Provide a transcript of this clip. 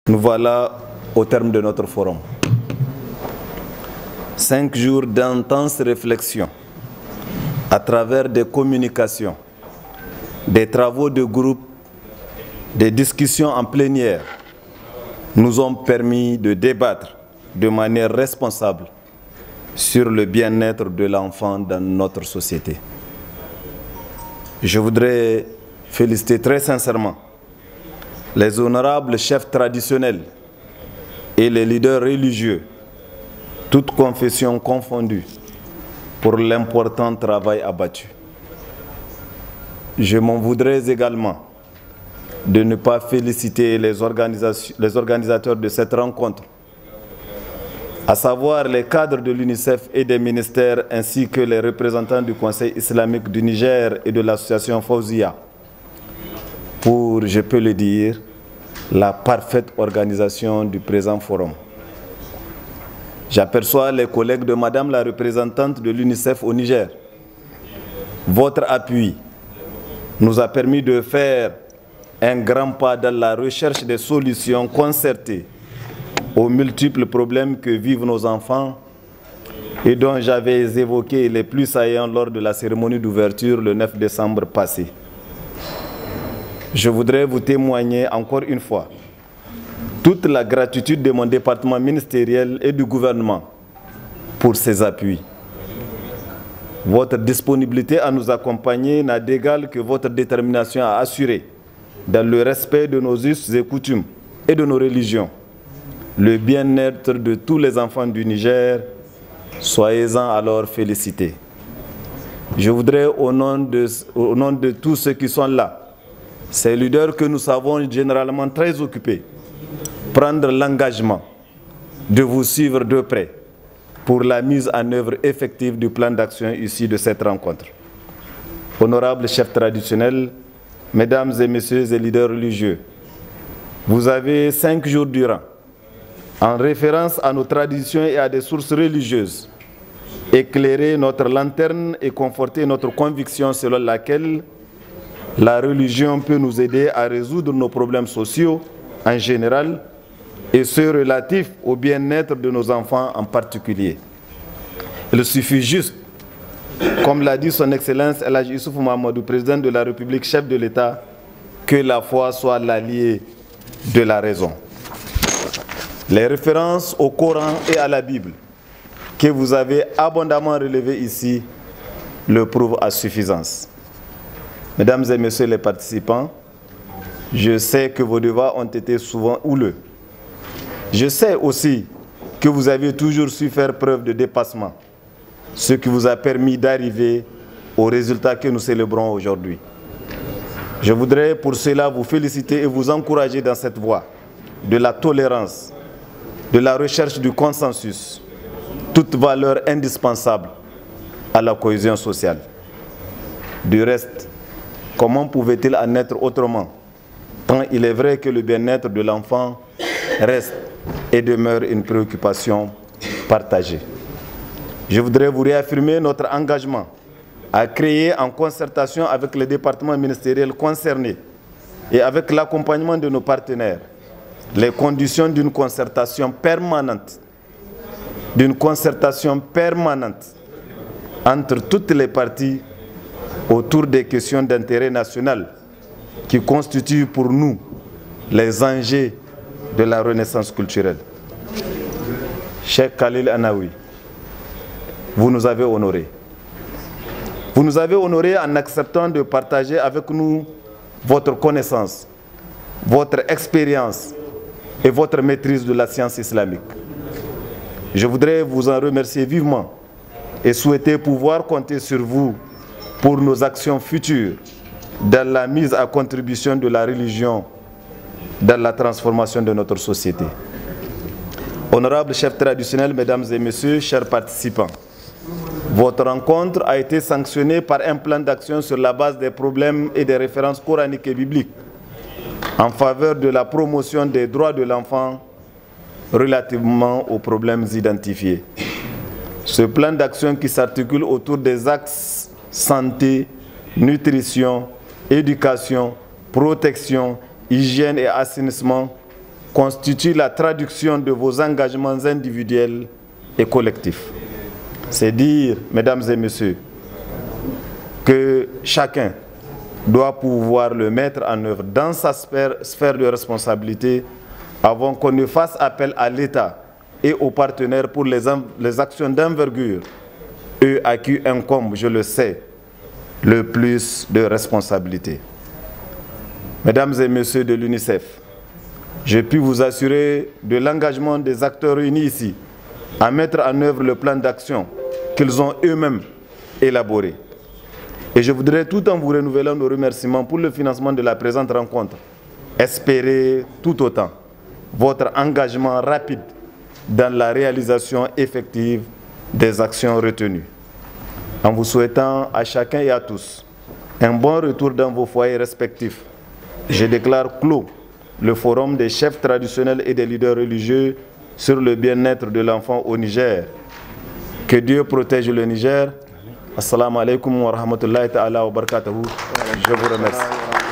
Nous voilà au terme de notre forum. 5 jours d'intenses réflexions à travers des communications, des travaux de groupe, des discussions en plénière nous ont permis de débattre de manière responsable sur le bien-être de l'enfant dans notre société. Je voudrais féliciter très sincèrement les honorables chefs traditionnels et les leaders religieux, toutes confessions confondues, pour l'important travail abattu. Je m'en voudrais également de ne pas féliciter les organisateurs de cette rencontre, à savoir les cadres de l'UNICEF et des ministères, ainsi que les représentants du Conseil islamique du Niger et de l'association Fawzia, pour, je peux le dire, la parfaite organisation du présent forum. J'aperçois les collègues de Madame la représentante de l'UNICEF au Niger. Votre appui nous a permis de faire un grand pas dans la recherche des solutions concertées aux multiples problèmes que vivent nos enfants et dont j'avais évoqué les plus saillants lors de la cérémonie d'ouverture le 9 décembre passé. Je voudrais vous témoigner encore une fois toute la gratitude de mon département ministériel et du gouvernement pour ces appuis. Votre disponibilité à nous accompagner n'a d'égal que votre détermination à assurer, dans le respect de nos us et coutumes et de nos religions, le bien-être de tous les enfants du Niger. Soyez-en alors félicités. Je voudrais, au nom de tous ceux qui sont là, ces leaders que nous savons généralement très occupés, prendre l'engagement de vous suivre de près pour la mise en œuvre effective du plan d'action issu de cette rencontre. Honorables chefs traditionnels, mesdames et messieurs les leaders religieux, vous avez 5 jours durant, en référence à nos traditions et à des sources religieuses, éclairé notre lanterne et conforté notre conviction selon laquelle la religion peut nous aider à résoudre nos problèmes sociaux en général et ceux relatifs au bien-être de nos enfants en particulier. Il suffit juste, comme l'a dit son Excellence El Hadji Issoufou Mahamadou, président de la République, chef de l'État, que la foi soit l'allié de la raison. Les références au Coran et à la Bible que vous avez abondamment relevées ici le prouvent à suffisance. Mesdames et messieurs les participants, je sais que vos devoirs ont été souvent houleux. Je sais aussi que vous avez toujours su faire preuve de dépassement, ce qui vous a permis d'arriver aux résultats que nous célébrons aujourd'hui. Je voudrais pour cela vous féliciter et vous encourager dans cette voie de la tolérance, de la recherche du consensus, toute valeur indispensable à la cohésion sociale. Du reste, comment pouvait-il en être autrement, tant il est vrai que le bien-être de l'enfant reste et demeure une préoccupation partagée. Je voudrais vous réaffirmer notre engagement à créer en concertation avec les départements ministériels concernés et avec l'accompagnement de nos partenaires les conditions d'une concertation permanente entre toutes les parties autour des questions d'intérêt national qui constituent pour nous les enjeux de la renaissance culturelle. Cheikh Khalil Anaoui, vous nous avez honorés. Vous nous avez honorés en acceptant de partager avec nous votre connaissance, votre expérience et votre maîtrise de la science islamique. Je voudrais vous en remercier vivement et souhaiter pouvoir compter sur vous pour nos actions futures dans la mise à contribution de la religion dans la transformation de notre société. Honorables chefs traditionnels, mesdames et messieurs, chers participants, votre rencontre a été sanctionnée par un plan d'action sur la base des problèmes et des références coraniques et bibliques en faveur de la promotion des droits de l'enfant relativement aux problèmes identifiés. Ce plan d'action qui s'articule autour des axes santé, nutrition, éducation, protection, hygiène et assainissement constitue la traduction de vos engagements individuels et collectifs. C'est dire, mesdames et messieurs, que chacun doit pouvoir le mettre en œuvre dans sa sphère de responsabilité avant qu'on ne fasse appel à l'État et aux partenaires pour les actions d'envergure, eux à qui incombe, je le sais, le plus de responsabilités. Mesdames et messieurs de l'UNICEF, je puis vous assurer de l'engagement des acteurs réunis ici à mettre en œuvre le plan d'action qu'ils ont eux-mêmes élaboré. Et je voudrais, tout en vous renouvelant nos remerciements pour le financement de la présente rencontre, espérer tout autant votre engagement rapide dans la réalisation effective des actions retenues. En vous souhaitant à chacun et à tous un bon retour dans vos foyers respectifs, je déclare clos le forum des chefs traditionnels et des leaders religieux sur le bien-être de l'enfant au Niger. Que Dieu protège le Niger. Assalamu alaikum wa rahmatullahi ta'ala wa barakatuhu. Je vous remercie.